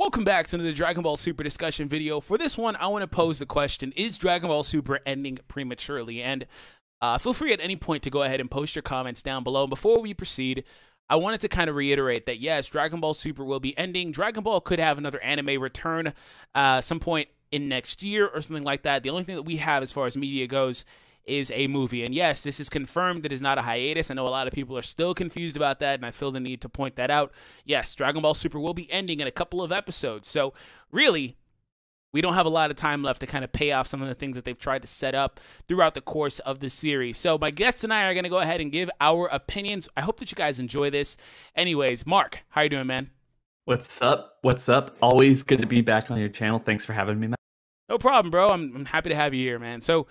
Welcome back to another Dragon Ball Super discussion video. For this one, I want to pose the question, is Dragon Ball Super ending prematurely? And feel free at any point to go ahead and post your comments down below. Before we proceed, I wanted to kind of reiterate that yes, Dragon Ball Super will be ending. Dragon Ball could have another anime return some point in next year or something like that. The only thing that we have as far as media goes is a movie. And yes, this is confirmed. It is not a hiatus. I know a lot of people are still confused about that, and I feel the need to point that out. Yes, Dragon Ball Super will be ending in a couple of episodes. So really, we don't have a lot of time left to kind of pay off some of the things that they've tried to set up throughout the course of the series. So my guests and I are going to go ahead and give our opinions. I hope that you guys enjoy this. Anyways, Mark, how you doing, man? What's up? What's up? Always good to be back on your channel. Thanks for having me, man. No problem, bro. I'm happy to have you here, man. So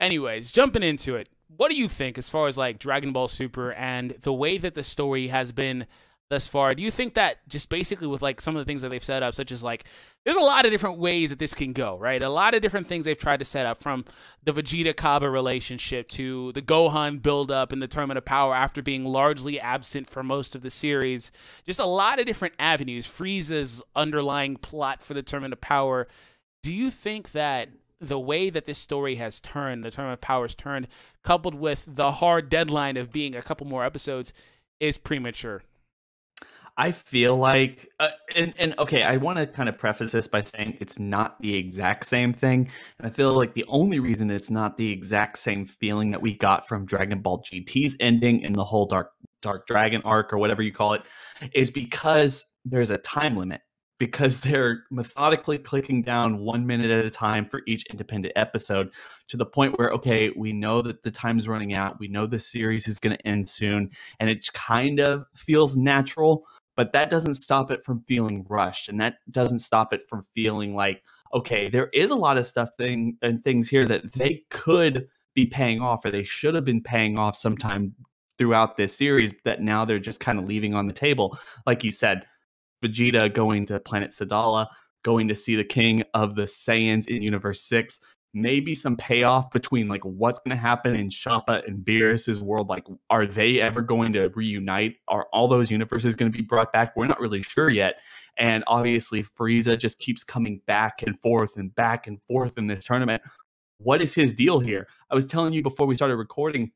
anyways, jumping into it, what do you think as far as like Dragon Ball Super and the way that the story has been thus far? Do you think that just basically with like some of the things that they've set up, such as like there's a lot of different ways that this can go, right? A lot of different things they've tried to set up, from the Vegeta-Kaba relationship to the Gohan buildup in the Tournament of Power after being largely absent for most of the series. Just a lot of different avenues. Frieza's underlying plot for the Tournament of Power. Do you think that the way that this story has turned, the Tournament of Power has turned, coupled with the hard deadline of being a couple more episodes, is premature? I feel like, okay, I want to kind of preface this by saying it's not the exact same thing. And I feel like the only reason it's not the exact same feeling that we got from Dragon Ball GT's ending and the whole Dark Dragon arc, or whatever you call it, is because there's a time limit. Because they're methodically clicking down 1 minute at a time for each independent episode, to the point where, okay, we know that the time's running out. We know the series is going to end soon, and it kind of feels natural, but that doesn't stop it from feeling rushed. And that doesn't stop it from feeling like, okay, there is a lot of things here that they could be paying off, or they should have been paying off sometime throughout this series, that now they're just kind of leaving on the table. Like you said, Vegeta going to planet Sadala, going to see the king of the Saiyans in Universe 6, maybe some payoff between like what's going to happen in Champa and Beerus's world. Like, are they ever going to reunite? Are all those universes going to be brought back? We're not really sure yet. And obviously Frieza just keeps coming back and forth in this tournament. What is his deal here? I was telling you before we started recording,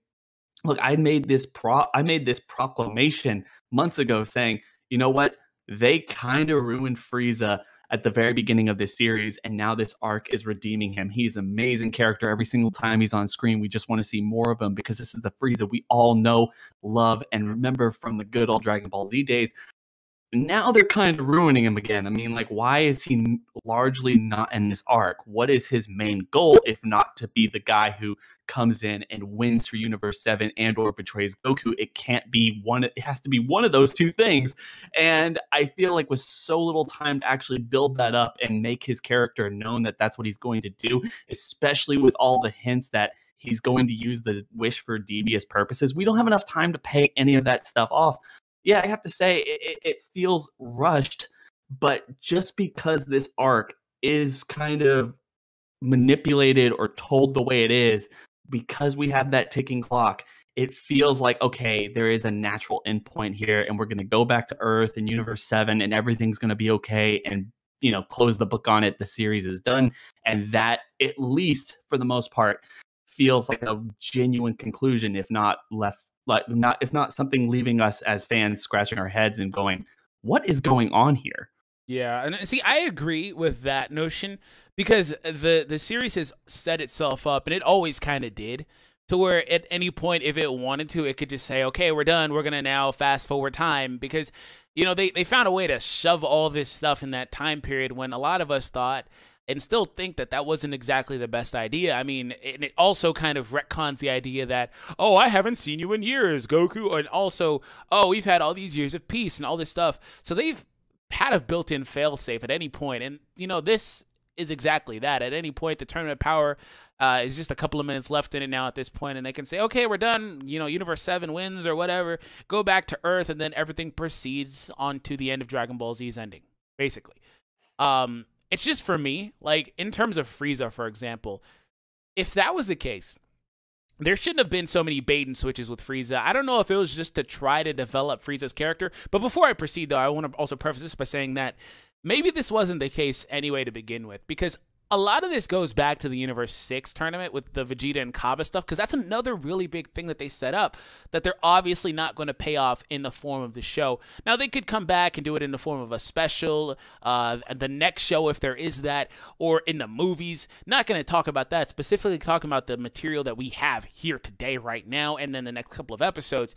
look, I made this proclamation months ago saying, you know what? They kind of ruined Frieza at the very beginning of this series, and now this arc is redeeming him. He's an amazing character. Every single time he's on screen, we just want to see more of him, because this is the Frieza we all know, love, and remember from the good old Dragon Ball Z days. Now they're kind of ruining him again. I mean, like, why is he largely not in this arc? What is his main goal, if not to be the guy who comes in and wins for Universe 7 and or betrays Goku? It can't be one. It has to be one of those two things. And I feel like with so little time to actually build that up and make his character known that that's what he's going to do, especially with all the hints that he's going to use the wish for devious purposes, we don't have enough time to pay any of that stuff off. Yeah, I have to say it feels rushed, but just because this arc is kind of manipulated or told the way it is, because we have that ticking clock, it feels like, okay, there is a natural endpoint here, and we're going to go back to Earth in Universe 7, and everything's going to be okay, and, you know, close the book on it. The series is done, and that, at least for the most part, feels like a genuine conclusion, if not something leaving us as fans scratching our heads and going, what is going on here? Yeah, and see, I agree with that notion, because the series has set itself up, and it always kind of did, to where at any point, if it wanted to, it could just say, okay, we're done, we're going to now fast forward time, because, you know, they found a way to shove all this stuff in that time period when a lot of us thought and still think that that wasn't exactly the best idea. I mean, it also kind of retcons the idea that, oh, I haven't seen you in years, Goku, and also, oh, we've had all these years of peace and all this stuff. So they've had a built-in failsafe at any point, and, you know, this is exactly that. At any point, the Tournament of Power is just a couple of minutes left in it now at this point, and they can say, okay, we're done, you know, Universe 7 wins or whatever, go back to Earth, and then everything proceeds on to the end of Dragon Ball Z's ending, basically. It's just, for me, like, in terms of Frieza, for example, if that was the case, there shouldn't have been so many bait and switches with Frieza. I don't know if it was just to try to develop Frieza's character. But before I proceed, though, I want to also preface this by saying that maybe this wasn't the case anyway to begin with, because a lot of this goes back to the Universe 6 tournament with the Vegeta and Kaba stuff, because that's another really big thing that they set up that they're obviously not going to pay off in the form of the show. Now, they could come back and do it in the form of a special, the next show if there is that, or in the movies. Not going to talk about that, specifically talking about the material that we have here today, right now, and then the next couple of episodes.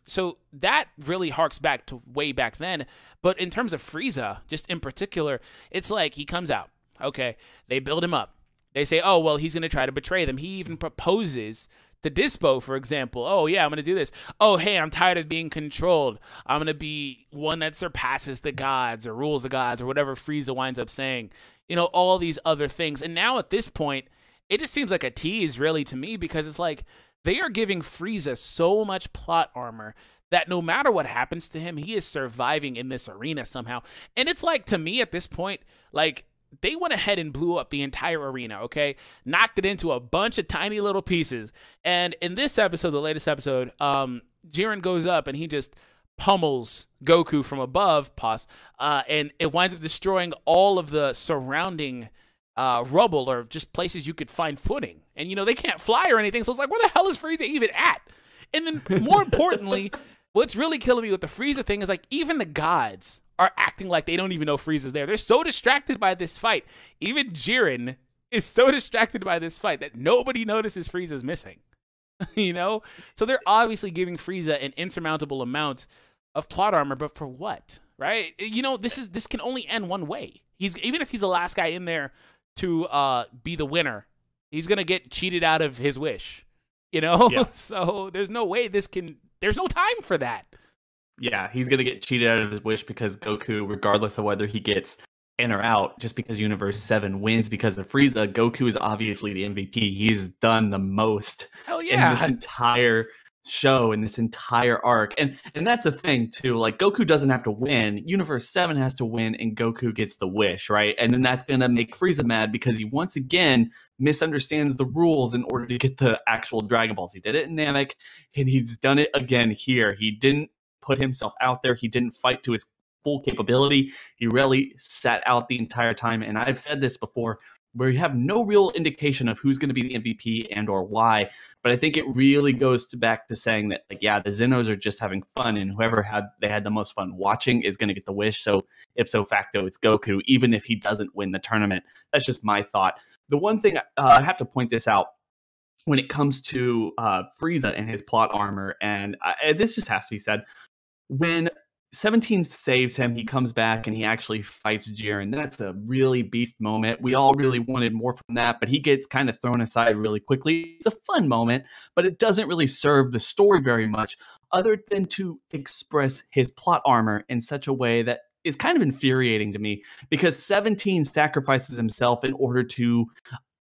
So that really harks back to way back then. But in terms of Frieza, just in particular, it's like he comes out. Okay, they build him up. They say, oh, well, he's going to try to betray them. He even proposes to Dispo, for example. Oh, yeah, I'm going to do this. Oh, hey, I'm tired of being controlled. I'm going to be one that surpasses the gods or rules the gods or whatever Frieza winds up saying. You know, all these other things. And now at this point, it just seems like a tease, really, to me, because it's like they are giving Frieza so much plot armor that no matter what happens to him, he is surviving in this arena somehow. And it's like, to me at this point, like, they went ahead and blew up the entire arena, okay? Knocked it into a bunch of tiny little pieces. And in this episode, the latest episode, Jiren goes up and he just pummels Goku from above, and it winds up destroying all of the surrounding rubble or just places you could find footing. And, you know, they can't fly or anything, so it's like, where the hell is Frieza even at? And then, more importantly, what's really killing me with the Frieza thing is, like, even the gods are acting like they don't even know Frieza's there. They're so distracted by this fight. Even Jiren is so distracted by this fight that nobody notices Frieza's missing. You know? So they're obviously giving Frieza an insurmountable amount of plot armor, but for what? Right? You know, this can only end one way. Even if he's the last guy in there to be the winner, he's gonna get cheated out of his wish. You know? Yeah. So there's no way there's no time for that. Yeah, he's going to get cheated out of his wish because Goku, regardless of whether he gets in or out, just because Universe 7 wins because of Frieza, Goku is obviously the MVP. He's done the most in this entire show, in this entire arc. And that's the thing, too. Like, Goku doesn't have to win. Universe 7 has to win, and Goku gets the wish, right? And then that's going to make Frieza mad because he, once again, misunderstands the rules in order to get the actual Dragon Balls. He did it in Namek, and he's done it again here. He didn't put himself out there. He didn't fight to his full capability. He really sat out the entire time. And I've said this before, where you have no real indication of who's going to be the MVP and or why. But I think it really goes back to saying that, like, yeah, the Zenos are just having fun, and whoever had the most fun watching is going to get the wish. So ipso facto, it's Goku, even if he doesn't win the tournament. That's just my thought. The one thing I have to point this out when it comes to Frieza and his plot armor, and this just has to be said. When 17 saves him, he comes back and he actually fights Jiren. That's a really beast moment. We all really wanted more from that, but he gets kind of thrown aside really quickly. It's a fun moment, but it doesn't really serve the story very much, other than to express his plot armor in such a way that is kind of infuriating to me, because 17 sacrifices himself in order to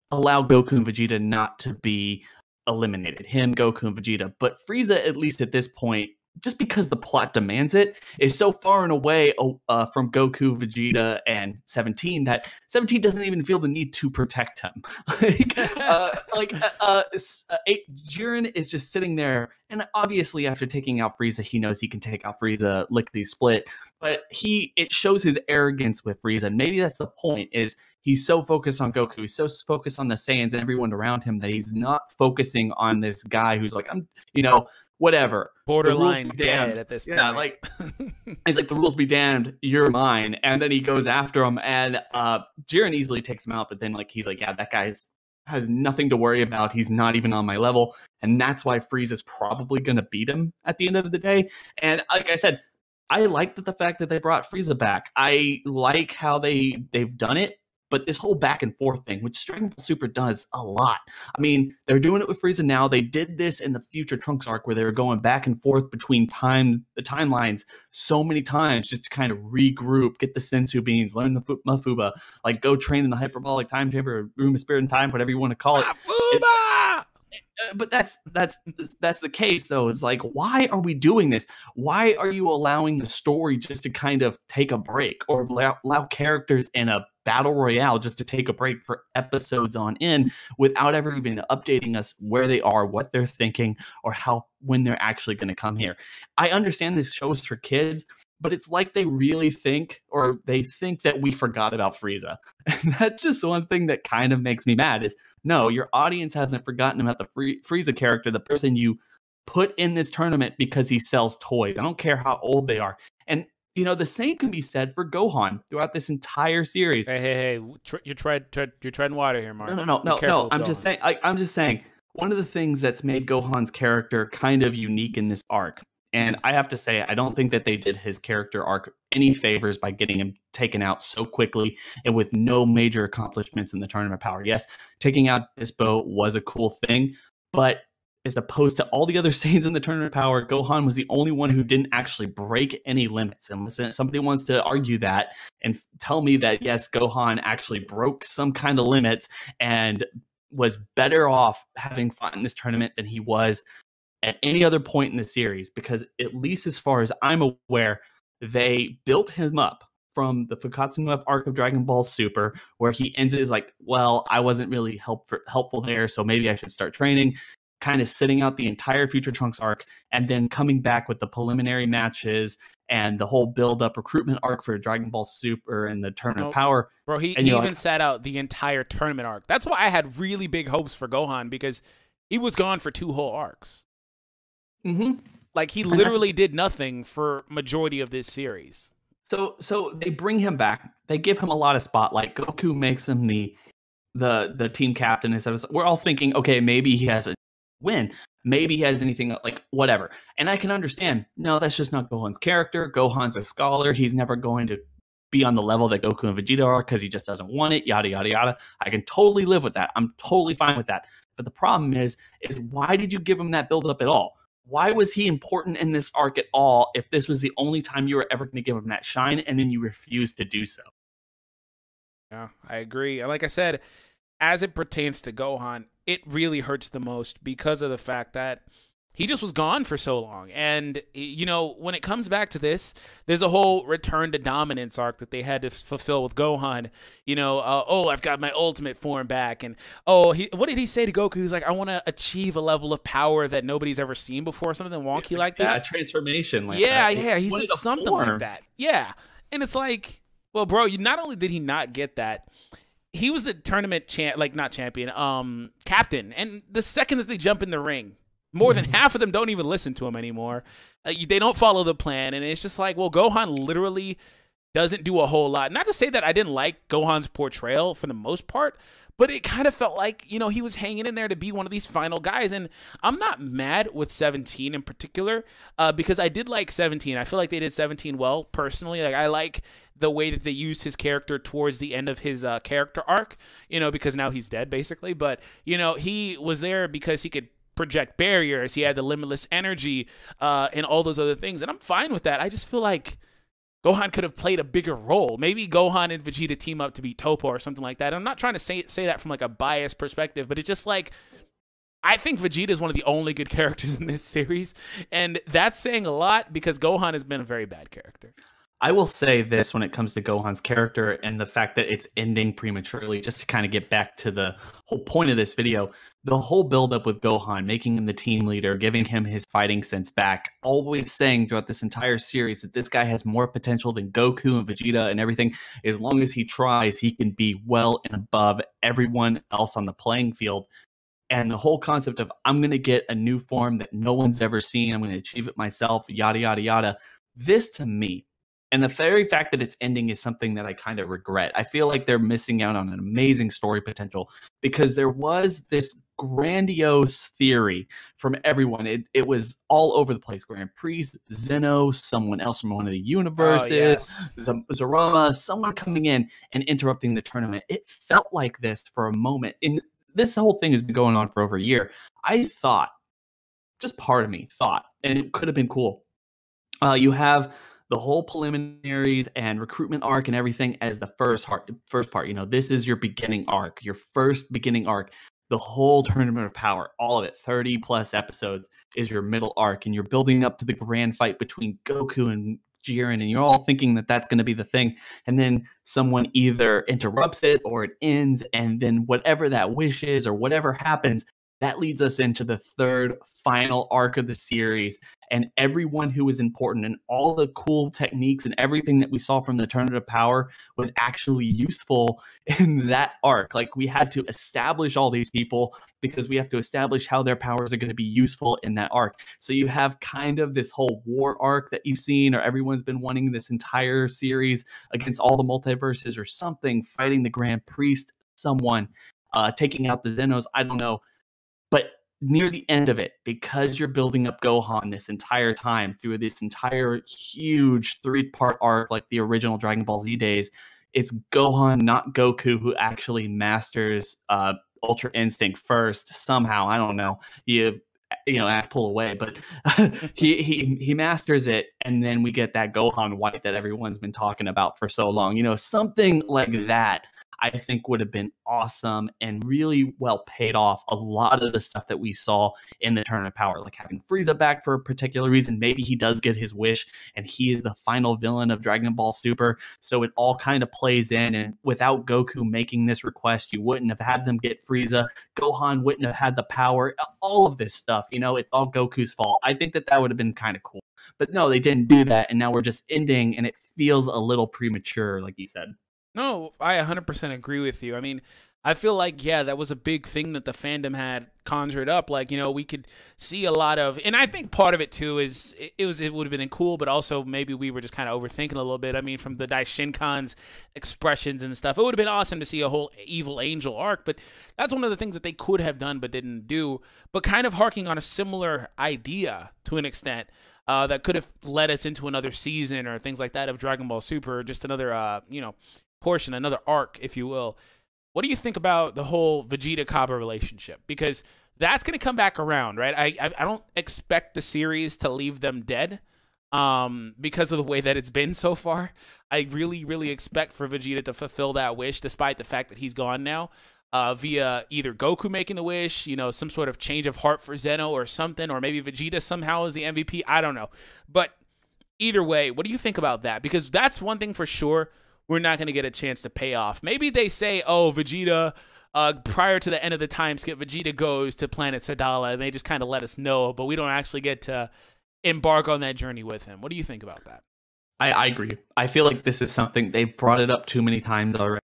allow Goku and Vegeta not to be eliminated. Him, Goku, and Vegeta. But Frieza, at least at this point, just because the plot demands it, is so far and away from Goku, Vegeta, and 17 that 17 doesn't even feel the need to protect him. Jiren is just sitting there, and obviously after taking out Frieza, he knows he can take out Frieza lickety-split, but it shows his arrogance with Frieza. Maybe that's the point, is he's so focused on Goku, he's so focused on the Saiyans and everyone around him that he's not focusing on this guy who's like, whatever. Borderline dead at this point. Yeah, like, he's like, the rules be damned, you're mine. And then he goes after him, and Jiren easily takes him out, but then, like, he's like, yeah, that guy has nothing to worry about. He's not even on my level. And that's why Frieza's probably going to beat him at the end of the day. And like I said, I like the fact that they brought Frieza back. I like how they've done it. But this whole back and forth thing, which Dragon Ball Super does a lot. I mean, they're doing it with Frieza now. They did this in the Future Trunks arc where they were going back and forth between the timelines so many times just to kind of regroup, get the Sensu beans, learn the Mafuba, like go train in the hyperbolic time chamber, room of spirit and time, whatever you want to call it. Mafuba! But that's the case, though. It's like, why are we doing this? Why are you allowing the story just to kind of take a break, or allow characters in a battle royale just to take a break for episodes on end without ever even updating us where they are, what they're thinking, or when they're actually going to come here? I understand this show is for kids, but it's like they really think, or they think that we forgot about Frieza. And that's just one thing that kind of makes me mad is, no, your audience hasn't forgotten about the Frieza character, the person you put in this tournament because he sells toys. I don't care how old they are. And, the same can be said for Gohan throughout this entire series. Hey! You're treading water here, Mark. No. I'm just saying. One of the things that's made Gohan's character kind of unique in this arc, and I have to say, I don't think that they did his character arc any favors by getting him taken out so quickly and with no major accomplishments in the Tournament of Power. Yes, taking out Bispo was a cool thing, but as opposed to all the other Saiyans in the Tournament of Power, Gohan was the only one who didn't actually break any limits. And listen, somebody wants to argue that and tell me that, yes, Gohan actually broke some kind of limits and was better off having fought in this tournament than he was at any other point in the series, because at least as far as I'm aware, they built him up from the Fukatsunu arc of Dragon Ball Super, where he ends it as like, well, I wasn't really helpful there, so maybe I should start training, kind of sitting out the entire Future Trunks arc, and then coming back with the preliminary matches and the whole build-up recruitment arc for Dragon Ball Super and the Tournament of Power. Bro, he even sat out the entire tournament arc. That's why I had really big hopes for Gohan, because he was gone for 2 whole arcs. Mm-hmm. Like, he literally did nothing for majority of this series. So they bring him back. They give him a lot of spotlight. Goku makes him the team captain. And so we're all thinking, okay, maybe he has a win. Maybe he has anything, like, whatever. And I can understand, no, that's just not Gohan's character. Gohan's a scholar. He's never going to be on the level that Goku and Vegeta are because he just doesn't want it, yada, yada, yada. I can totally live with that. I'm totally fine with that. But the problem is why did you give him that build-up at all? Why was he important in this arc at all if this was the only time you were ever going to give him that shine and then you refused to do so? Yeah, I agree. And like I said, as it pertains to Gohan, it really hurts the most because of the fact that he just was gone for so long. And, when it comes back to this, there's a whole return to dominance arc that they had to fulfill with Gohan. I've got my ultimate form back. And, what did he say to Goku? He's like, I want to achieve a level of power that nobody's ever seen before, something wonky like that. Yeah, transformation like that. Yeah, he said something like that. Yeah. And it's like, well, bro, not only did he not get that, he was the tournament captain. And the second that they jump in the ring, more than half of them don't even listen to him anymore. They don't follow the plan. And it's just like, well, Gohan literally doesn't do a whole lot. Not to say that I didn't like Gohan's portrayal for the most part, but it kind of felt like, he was hanging in there to be one of these final guys. And I'm not mad with 17 in particular, because I did like 17. I feel like they did 17 well, personally. Like, I like the way that they used his character towards the end of his character arc, because now he's dead, basically. But, he was there because he could project barriers. He had the limitless energy and all those other things. And I'm fine with that. I just feel like Gohan could have played a bigger role. Maybe Gohan and Vegeta team up to beat Toppo or something like that. I'm not trying to say that from like a biased perspective, but it's just like, I think Vegeta is one of the only good characters in this series. And that's saying a lot because Gohan has been a very bad character. I will say this when it comes to Gohan's character and the fact that it's ending prematurely, just to kind of get back to the whole point of this video, the whole buildup with Gohan, making him the team leader, giving him his fighting sense back, always saying throughout this entire series that this guy has more potential than Goku and Vegeta and everything. As long as he tries, he can be well and above everyone else on the playing field. And the whole concept of, I'm going to get a new form that no one's ever seen, I'm going to achieve it myself, yada, yada, yada. This, to me, and the very fact that it's ending is something that I kind of regret. I feel like they're missing out on an amazing story potential because there was this grandiose theory from everyone. It was all over the place. Grand Prix, Zeno, someone else from one of the universes, Zarama, someone coming in and interrupting the tournament. It felt like this for a moment. And this whole thing has been going on for over a year. I thought, just part of me thought, and it could have been cool. You have the whole preliminaries and recruitment arc and everything as the first part. This is your beginning arc, your first beginning arc. The whole Tournament of Power, all of it, 30 plus episodes, is your middle arc, and you're building up to the grand fight between Goku and Jiren, and you're all thinking that that's going to be the thing, and then someone either interrupts it or it ends, and then whatever that wish is or whatever happens, that leads us into the third final arc of the series, and everyone who was important and all the cool techniques and everything that we saw from the Tournament of Power was actually useful in that arc. Like, we had to establish all these people because we have to establish how their powers are going to be useful in that arc. So you have kind of this whole war arc that you've seen, or everyone's been wanting this entire series against all the multiverses or something, fighting the Grand Priest, someone taking out the Xenos, I don't know. But near the end of it, because you're building up Gohan this entire time through this entire huge 3-part arc like the original Dragon Ball Z days, it's Gohan, not Goku, who actually masters Ultra Instinct first somehow. I don't know. You know, I pull away, but he masters it, and then we get that Gohan White that everyone's been talking about for so long. You know, something like that I think would have been awesome and really well paid off a lot of the stuff that we saw in the Tournament of Power, like having Frieza back for a particular reason. Maybe he does get his wish and he is the final villain of Dragon Ball Super. So it all kind of plays in, and without Goku making this request, you wouldn't have had them get Frieza. Gohan wouldn't have had the power. All of this stuff, you know, it's all Goku's fault. I think that would have been kind of cool. But no, they didn't do that, and now we're just ending, and it feels a little premature, like you said. No, I 100% agree with you. I mean, I feel like, yeah, that was a big thing that the fandom had conjured up. Like, you know, we could see a lot of, and I think part of it too is it would have been cool, but also maybe we were just kind of overthinking a little bit. I mean, from the Daishinkan's expressions and stuff, it would have been awesome to see a whole Evil Angel arc, but that's one of the things that they could have done but didn't do. But kind of harking on a similar idea to an extent, that could have led us into another season or things like that of Dragon Ball Super, or just another, you know, portion, another arc, if you will. What do you think about the whole Vegeta-Cabba relationship? Because that's going to come back around, right? I don't expect the series to leave them dead because of the way that it's been so far. I really, really expect for Vegeta to fulfill that wish, despite the fact that he's gone now, via either Goku making the wish, you know, some sort of change of heart for Zeno or something, or maybe Vegeta somehow is the MVP. I don't know. But either way, what do you think about that? Because that's one thing for sure we're not going to get a chance to pay off. Maybe they say, oh, Vegeta, prior to the end of the time skip, Vegeta goes to planet Sadala, and they just kind of let us know, but we don't actually get to embark on that journey with him. What do you think about that? I agree. I feel like this is something they brought it up too many times already.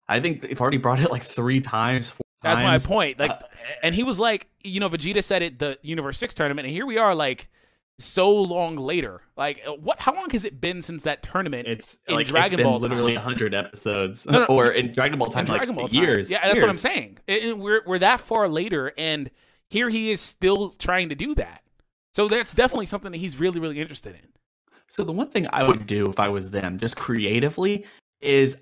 I think they've already brought it like 3 times, 4 That's times. my point. Like, and he was like, you know, Vegeta said it the Universe 6 tournament, and here we are, like, so long later. Like, what? How long has it been since that tournament? It's in like Dragon Ball literally time? 100 episodes, No, or in Dragon Ball time, Dragon Ball years. Yeah, that's years. what I'm saying. We're that far later, and here he is still trying to do that. So that's definitely something that he's really, really interested in. So the one thing I would do if I was them, just creatively, is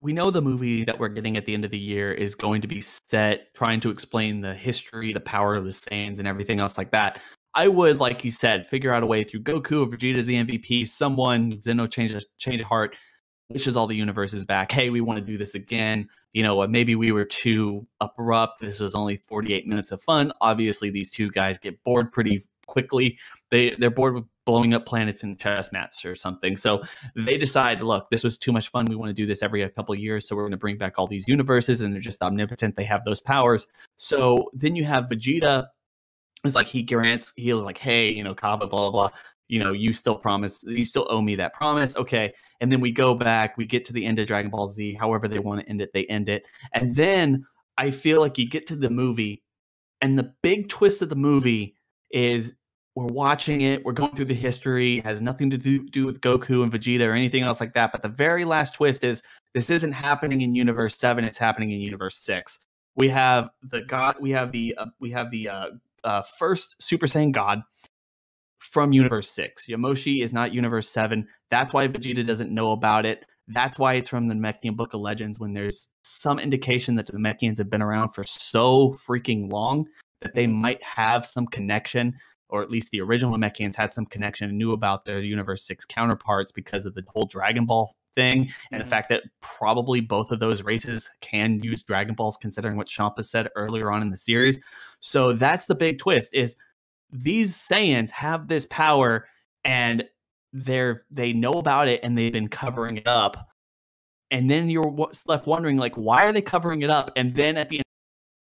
we know the movie that we're getting at the end of the year is going to be set trying to explain the history, the power of the Saiyans, and everything else like that. I would, like you said, figure out a way through Goku or Vegeta as the MVP, someone, Zeno change of heart, wishes all the universes back. Hey, we want to do this again. You know, maybe we were too abrupt. This was only 48 minutes of fun. Obviously, these two guys get bored pretty quickly. They're bored with blowing up planets and chess mats or something. So they decide, look, this was too much fun. We want to do this every couple of years. So we're going to bring back all these universes, and they're just omnipotent. They have those powers. So then you have Vegeta. It's like he was like, hey, you know, Cabba, blah, blah, blah. You know, you still owe me that promise. Okay. And then we go back, we get to the end of Dragon Ball Z, however they want to end it, they end it. And then I feel like you get to the movie, and the big twist of the movie is we're watching it, we're going through the history, it has nothing to do with Goku and Vegeta or anything else like that. But the very last twist is this isn't happening in Universe 7, it's happening in Universe 6. We have the first Super Saiyan God from Universe 6. Yamoshi is not Universe 7. That's why Vegeta doesn't know about it. That's why it's from the Namekian Book of Legends, when there's some indication that the Namekians have been around for so freaking long that they might have some connection, or at least the original Namekians had some connection and knew about their Universe 6 counterparts because of the whole Dragon Ball thing, and the fact that probably both of those races can use Dragon Balls, considering what Champa said earlier on in the series. So that's the big twist, is these Saiyans have this power, and they know about it, and they've been covering it up. And then you're left wondering, like, why are they covering it up? And then at the end,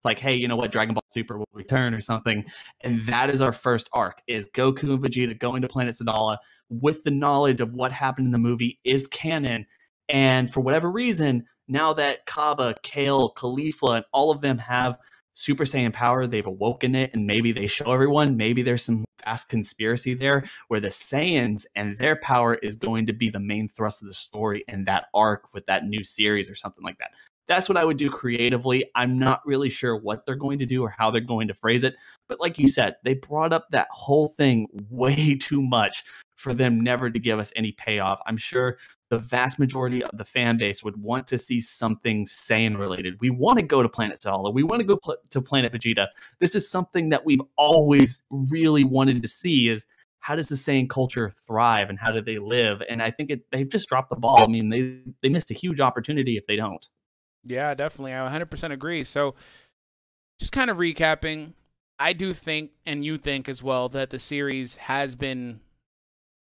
like, hey, you know what, Dragon Ball Super will return or something. And that is our first arc, is Goku and Vegeta going to Planet Sadala with the knowledge of what happened in the movie is canon. And for whatever reason, now that Kaba, Kale, Khalifa, and all of them have Super Saiyan power, they've awoken it, and maybe they show everyone, maybe there's some vast conspiracy there where the Saiyans and their power is going to be the main thrust of the story in that arc with that new series or something like that. That's what I would do creatively. I'm not really sure what they're going to do or how they're going to phrase it. But like you said, they brought up that whole thing way too much for them never to give us any payoff. I'm sure the vast majority of the fan base would want to see something Saiyan related. We want to go to Planet Sala. We want to go to Planet Vegeta. This is something that we've always really wanted to see, is how does the Saiyan culture thrive and how do they live? And I think they've just dropped the ball. I mean, they missed a huge opportunity if they don't. Yeah, definitely. I 100% agree. So just kind of recapping, I do think, and you think as well, that the series has been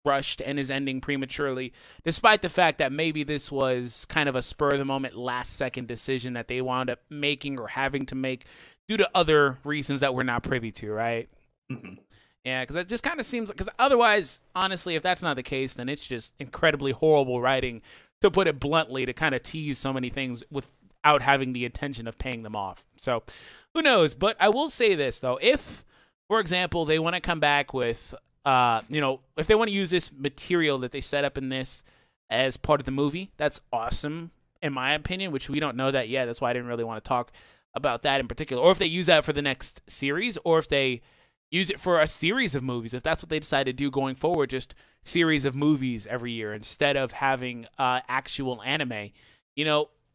rushed and is ending prematurely, despite the fact that maybe this was kind of a spur-of-the-moment, last-second decision that they wound up making or having to make due to other reasons that we're not privy to, right? Mm-hmm. Yeah, because it just kind of seems like, because otherwise, honestly, if that's not the case, then it's just incredibly horrible writing, to put it bluntly, to kind of tease so many things without having the intention of paying them off. So who knows? But I will say this, though. If, for example, they want to come back with, if they want to use this material that they set up in this as part of the movie, that's awesome, in my opinion, which we don't know that yet. That's why I didn't really want to talk about that in particular. Or if they use that for the next series, or if they use it for a series of movies, if that's what they decide to do going forward, just series of movies every year instead of having actual anime.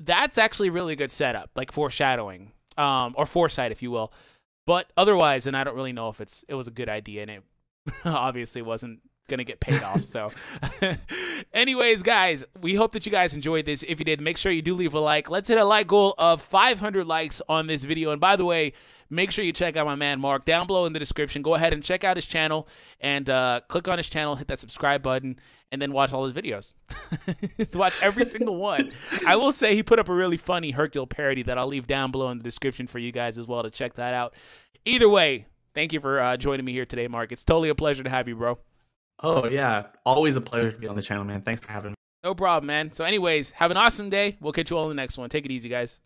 That's actually a really good setup, like foreshadowing, or foresight, if you will. But otherwise, and I don't really know if it was a good idea, and it obviously wasn't gonna get paid off. So anyways, guys, we hope that you guys enjoyed this. If you did, make sure you do leave a like. Let's hit a like goal of 500 likes on this video. And by the way, make sure you check out my man Mark down below in the description. Go ahead and check out his channel and click on his channel, hit that subscribe button, and then watch all his videos. Watch every single one. I will say he put up a really funny Hercule parody that I'll leave down below in the description for you guys as well to check that out. Either way, thank you for joining me here today, Mark. It's totally a pleasure to have you, bro. Oh, yeah. Always a pleasure to be on the channel, man. Thanks for having me. No problem, man. So anyways, have an awesome day. We'll catch you all in the next one. Take it easy, guys.